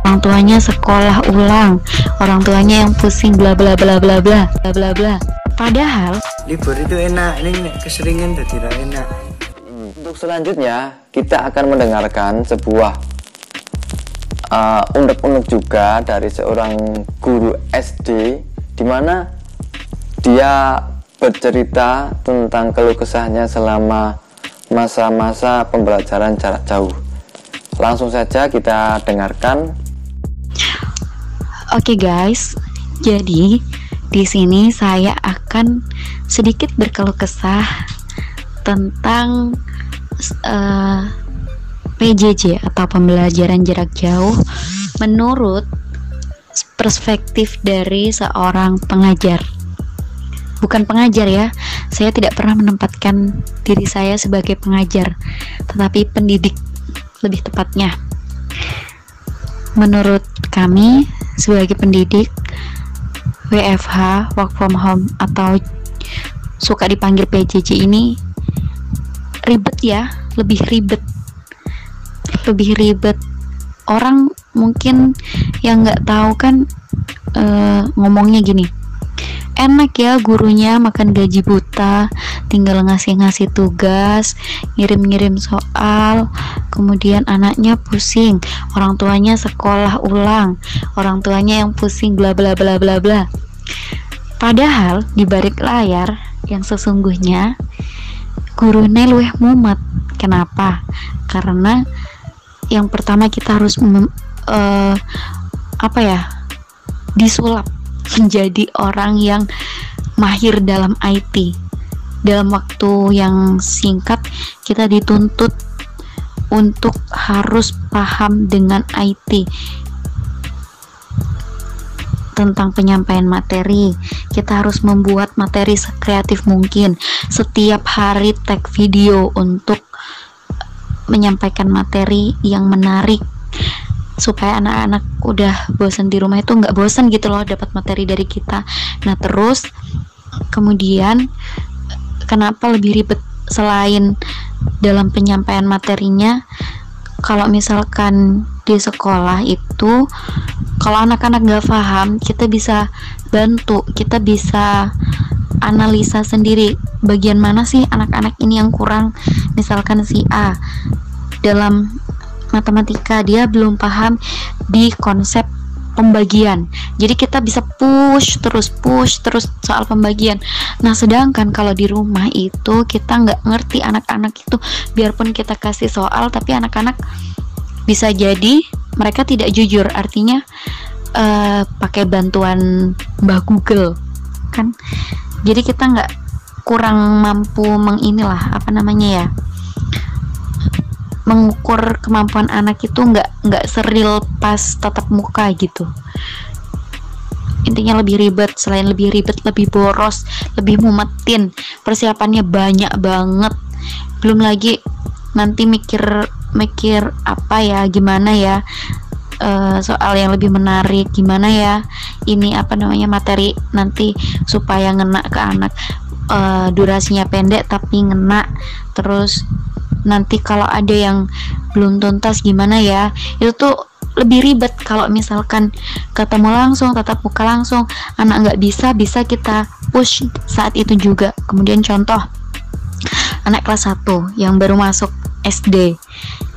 Orang tuanya sekolah ulang, orang tuanya yang pusing bla bla bla bla bla bla bla bla. Padahal libur itu enak, ini keseringan jadi enak. Untuk selanjutnya kita akan mendengarkan sebuah unek-unek juga dari seorang guru SD, di mana dia bercerita tentang keluh kesahnya selama masa-masa pembelajaran jarak jauh. Langsung saja kita dengarkan. Oke guys, jadi di sini saya akan sedikit berkeluh kesah tentang PJJ atau pembelajaran jarak jauh menurut perspektif dari seorang pengajar. Bukan pengajar ya, saya tidak pernah menempatkan diri saya sebagai pengajar, tetapi pendidik lebih tepatnya. Menurut kami sebagai pendidik, WFH, work from home, atau suka dipanggil PJJ ini ribet ya, lebih ribet. Orang mungkin yang nggak tahu kan ngomongnya gini, enak ya gurunya makan gaji buta, tinggal ngasih tugas, ngirim soal, kemudian anaknya pusing, orang tuanya sekolah ulang, orang tuanya yang pusing bla bla bla bla bla. Padahal di balik layar yang sesungguhnya gurunya luwih mumet. Kenapa? Karena yang pertama kita harus disulap menjadi orang yang mahir dalam IT. Dalam waktu yang singkat kita dituntut untuk harus paham dengan IT, tentang penyampaian materi. Kita harus membuat materi sekreatif mungkin, setiap hari tag video untuk menyampaikan materi yang menarik, supaya anak-anak udah bosan di rumah itu nggak bosan gitu loh dapat materi dari kita. Nah terus kemudian kenapa lebih ribet selain dalam penyampaian materinya? Kalau misalkan di sekolah itu, kalau anak-anak nggak paham, kita bisa bantu, kita bisa analisa sendiri bagian mana sih anak-anak ini yang kurang. Misalkan si A dalam matematika dia belum paham di konsep pembagian, jadi kita bisa push terus soal pembagian. Nah sedangkan kalau di rumah itu kita nggak ngerti anak-anak itu, biarpun kita kasih soal tapi anak-anak bisa jadi mereka tidak jujur, artinya pakai bantuan Mbah Google kan. Jadi kita kurang mampu mengukur kemampuan anak itu nggak seril pas tatap muka gitu. Intinya lebih ribet, selain lebih ribet lebih boros, lebih mumetin, persiapannya banyak banget. Belum lagi nanti mikir gimana ya soal yang lebih menarik, gimana ya ini materi nanti supaya ngena ke anak, durasinya pendek tapi ngena. Terus nanti kalau ada yang belum tuntas gimana ya, itu tuh lebih ribet. Kalau misalkan ketemu langsung, tatap muka langsung, anak nggak bisa kita push saat itu juga. Kemudian contoh anak kelas 1 yang baru masuk SD,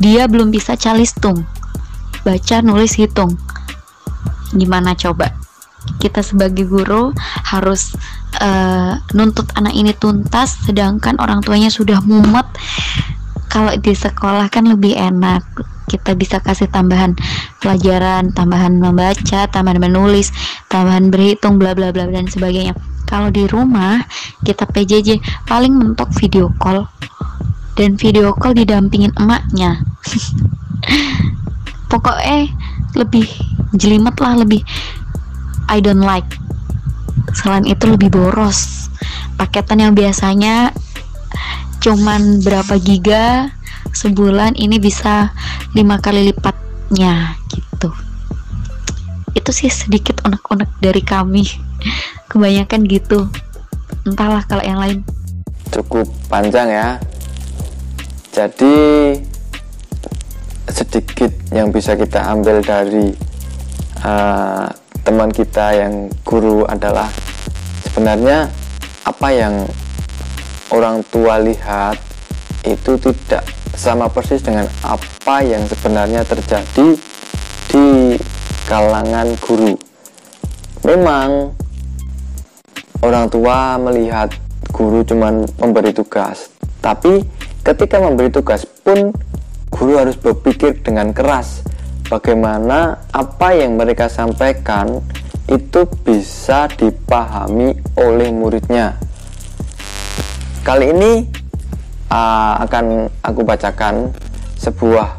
dia belum bisa calistung, baca nulis hitung, gimana coba? Kita sebagai guru harus nuntut anak ini tuntas, sedangkan orang tuanya sudah mumet. Kalau di sekolah kan lebih enak, kita bisa kasih tambahan pelajaran, tambahan membaca, tambahan menulis, tambahan berhitung, bla bla bla dan sebagainya. Kalau di rumah kita PJJ paling mentok video call, dan video call didampingin emaknya. Pokoknya lebih jelimet lah, lebih I don't like. Selain itu lebih boros. Paketan yang biasanya cuman berapa giga sebulan, ini bisa 5 kali lipatnya gitu. Itu sih sedikit unek-unek dari kami. Kebanyakan gitu. Entahlah kalau yang lain. Cukup panjang ya. Jadi sedikit yang bisa kita ambil dari teman kita yang guru adalah sebenarnya apa yang orang tua lihat itu tidak sama persis dengan apa yang sebenarnya terjadi di kalangan guru. Memang orang tua melihat guru cuman memberi tugas, tapi ketika memberi tugas pun guru harus berpikir dengan keras bagaimana apa yang mereka sampaikan itu bisa dipahami oleh muridnya. Kali ini akan aku bacakan sebuah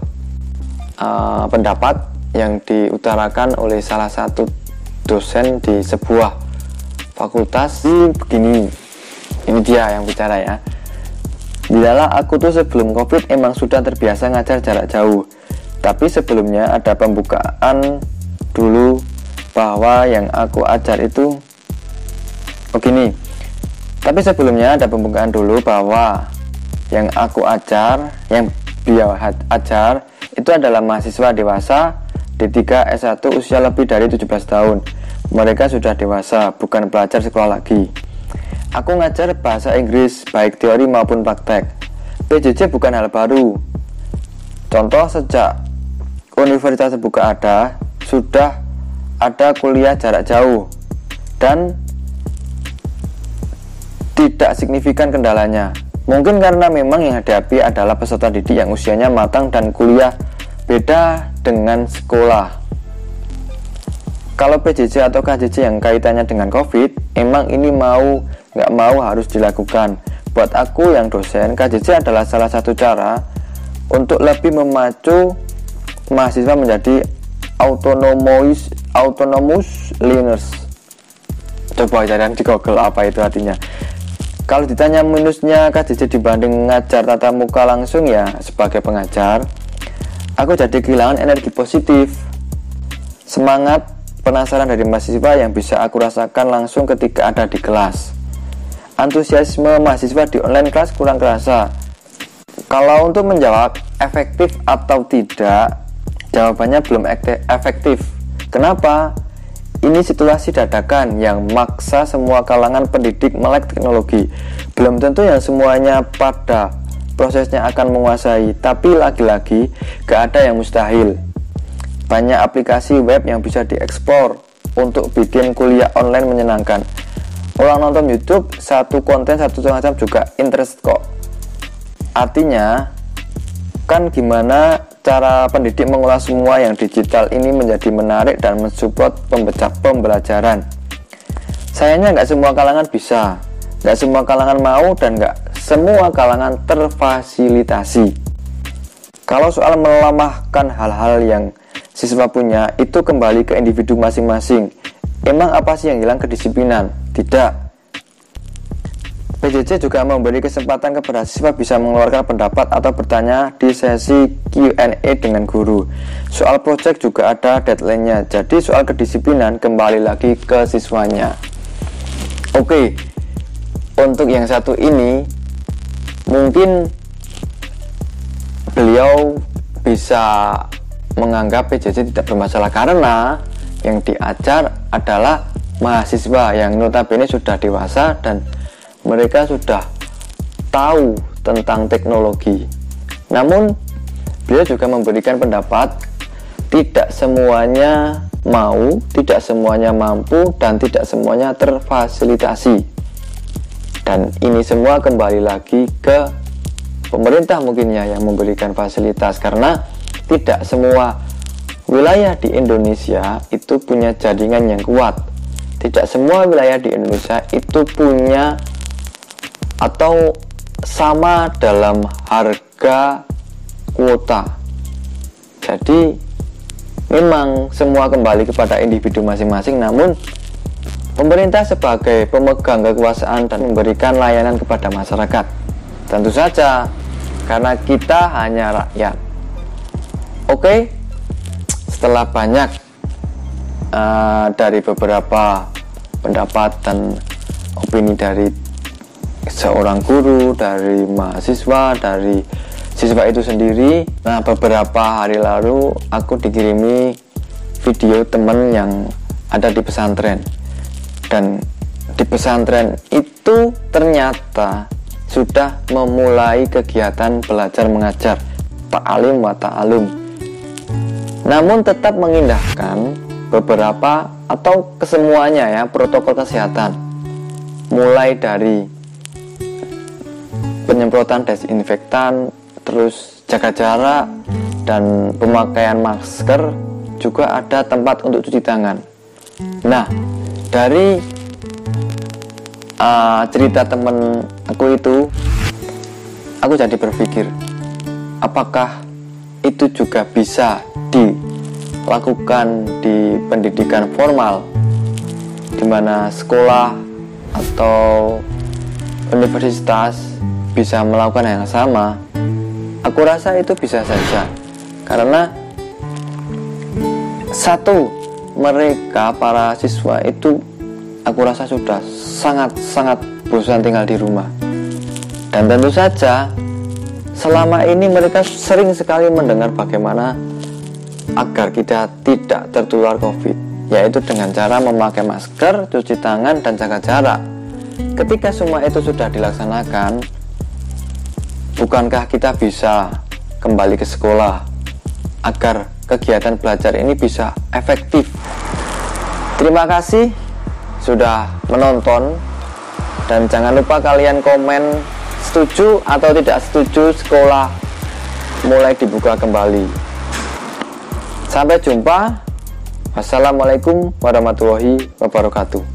pendapat yang diutarakan oleh salah satu dosen di sebuah fakultas. Begini, ini dia yang bicara ya. Bilalah aku tuh sebelum COVID emang sudah terbiasa ngajar jarak jauh, tapi sebelumnya ada pembukaan dulu bahwa yang aku ajar itu begini. Tapi sebelumnya ada pembukaan dulu bahwa yang aku ajar, yang beliau ajar itu adalah mahasiswa dewasa D3 S1 usia lebih dari 17 tahun. Mereka sudah dewasa, bukan pelajar sekolah lagi. Aku ngajar bahasa Inggris, baik teori maupun praktek. PJJ bukan hal baru. Contoh, sejak universitas terbuka ada, sudah ada kuliah jarak jauh. Dan tidak signifikan kendalanya. Mungkin karena memang yang dihadapi adalah peserta didik yang usianya matang dan kuliah beda dengan sekolah. Kalau PJJ atau KJJ yang kaitannya dengan COVID, emang ini mau nggak mau harus dilakukan. Buat aku yang dosen, KJJ adalah salah satu cara untuk lebih memacu mahasiswa menjadi autonomous learners. Coba cari di Google apa itu artinya. Kalau ditanya minusnya KJJ dibanding ngajar tatap muka langsung, ya sebagai pengajar aku jadi kehilangan energi positif, semangat, penasaran dari mahasiswa yang bisa aku rasakan langsung ketika ada di kelas. Antusiasme mahasiswa di online kelas kurang kerasa. Kalau untuk menjawab efektif atau tidak, jawabannya belum efektif. Kenapa? Ini situasi dadakan yang maksa semua kalangan pendidik melek teknologi. Belum tentu yang semuanya pada prosesnya akan menguasai, tapi lagi-lagi gak ada yang mustahil. Banyak aplikasi web yang bisa dieksplor untuk bikin kuliah online menyenangkan. Orang nonton YouTube satu konten 1,5 jam juga interest kok. Artinya kan gimana cara pendidik mengolah semua yang digital ini menjadi menarik dan mensupport pembelajaran. Sayangnya nggak semua kalangan bisa, nggak semua kalangan mau, dan nggak semua kalangan terfasilitasi. Kalau soal melemahkan hal-hal yang siswa punya, itu kembali ke individu masing-masing. Emang apa sih yang hilang? Kedisiplinan? Tidak. PJJ juga memberi kesempatan kepada siswa bisa mengeluarkan pendapat atau bertanya di sesi Q&A dengan guru. Soal project juga ada deadline-nya. Jadi soal kedisiplinan kembali lagi ke siswanya. Oke, untuk yang satu ini mungkin beliau bisa menganggap PJJ tidak bermasalah karena yang diajar adalah mahasiswa yang notabene sudah dewasa dan mereka sudah tahu tentang teknologi. Namun beliau juga memberikan pendapat tidak semuanya mau, tidak semuanya mampu, dan tidak semuanya terfasilitasi. Dan ini semua kembali lagi ke pemerintah mungkin ya yang memberikan fasilitas, karena tidak semua wilayah di Indonesia itu punya jaringan yang kuat. Tidak semua wilayah di Indonesia itu punya atau sama dalam harga kuota. Jadi memang semua kembali kepada individu masing-masing, namun pemerintah sebagai pemegang kekuasaan dan memberikan layanan kepada masyarakat. Tentu saja karena kita hanya rakyat. Oke, setelah banyak dari beberapa pendapat dan opini dari seorang guru, dari mahasiswa, dari siswa itu sendiri. Nah, beberapa hari lalu aku dikirimi video teman yang ada di pesantren, dan di pesantren itu ternyata sudah memulai kegiatan belajar mengajar, ta'alim wa ta'alum, namun tetap mengindahkan beberapa atau kesemuanya ya protokol kesehatan, mulai dari penyemprotan desinfektan, terus jaga jarak, dan pemakaian masker, juga ada tempat untuk cuci tangan. Nah, dari cerita temen aku itu, aku jadi berpikir, apakah itu juga bisa dilakukan di pendidikan formal, di mana sekolah atau universitas bisa melakukan yang sama? Aku rasa itu bisa saja, karena satu, mereka para siswa itu aku rasa sudah sangat bosan tinggal di rumah, dan tentu saja selama ini mereka sering sekali mendengar bagaimana agar kita tidak tertular COVID, yaitu dengan cara memakai masker, cuci tangan, dan jaga jarak. Ketika semua itu sudah dilaksanakan, bukankah kita bisa kembali ke sekolah agar kegiatan belajar ini bisa efektif? Terima kasih sudah menonton, dan jangan lupa kalian komen setuju atau tidak setuju sekolah mulai dibuka kembali. Sampai jumpa. Wassalamualaikum warahmatullahi wabarakatuh.